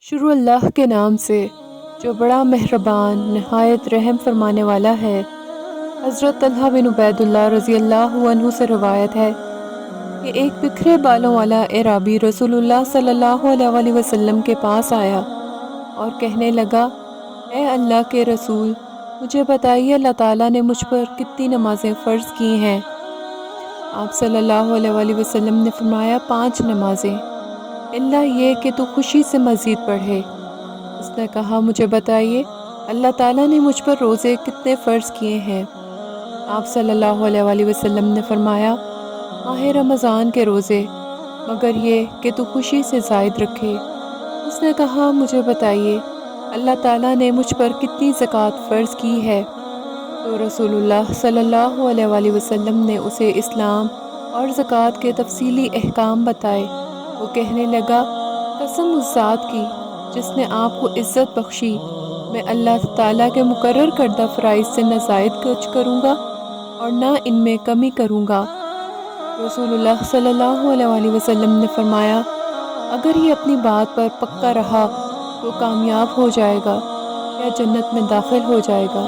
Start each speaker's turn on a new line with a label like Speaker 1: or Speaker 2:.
Speaker 1: شروع اللہ کے نام سے جو بڑا مہربان نہایت رحم فرمانے والا ہے۔ حضرت طلحہ بن عبید اللہ رضی اللہ عنہ سے روایت ہے کہ ایک بکھرے بالوں والا اعرابی رسول اللہ صلی اللہ علیہ وآلہ وسلم کے پاس آیا اور کہنے لگا، اے اللہ کے رسول، مجھے بتائیے اللہ تعالیٰ نے مجھ پر کتنی نمازیں فرض کی ہیں؟ آپ صلی اللہ علیہ وآلہ وسلم نے فرمایا 5 نمازیں، اللہ یہ کہ تو خوشی سے مزید پڑھے۔ اس نے کہا، مجھے بتائیے اللہ تعالیٰ نے مجھ پر روزے کتنے فرض کیے ہیں؟ آپ صلی اللہ علیہ وآلہ وسلم نے فرمایا، ماہ رمضان کے روزے، مگر یہ کہ تو خوشی سے زائد رکھے۔ اس نے کہا، مجھے بتائیے اللہ تعالیٰ نے مجھ پر کتنی زکوٰۃ فرض کی ہے؟ تو رسول اللہ صلی اللہ علیہ وآلہ وسلم نے اسے اسلام اور زکوٰۃ کے تفصیلی احکام بتائے۔ وہ کہنے لگا، قسم اس ذات کی جس نے آپ کو عزت بخشی، میں اللہ تعالیٰ کے مقرر کردہ فرائض سے نہ زائد کچھ کروں گا اور نہ ان میں کمی کروں گا۔ رسول اللہ صلی اللہ علیہ وآلہ وسلم نے فرمایا، اگر یہ اپنی بات پر پکا رہا تو کامیاب ہو جائے گا یا جنت میں داخل ہو جائے گا۔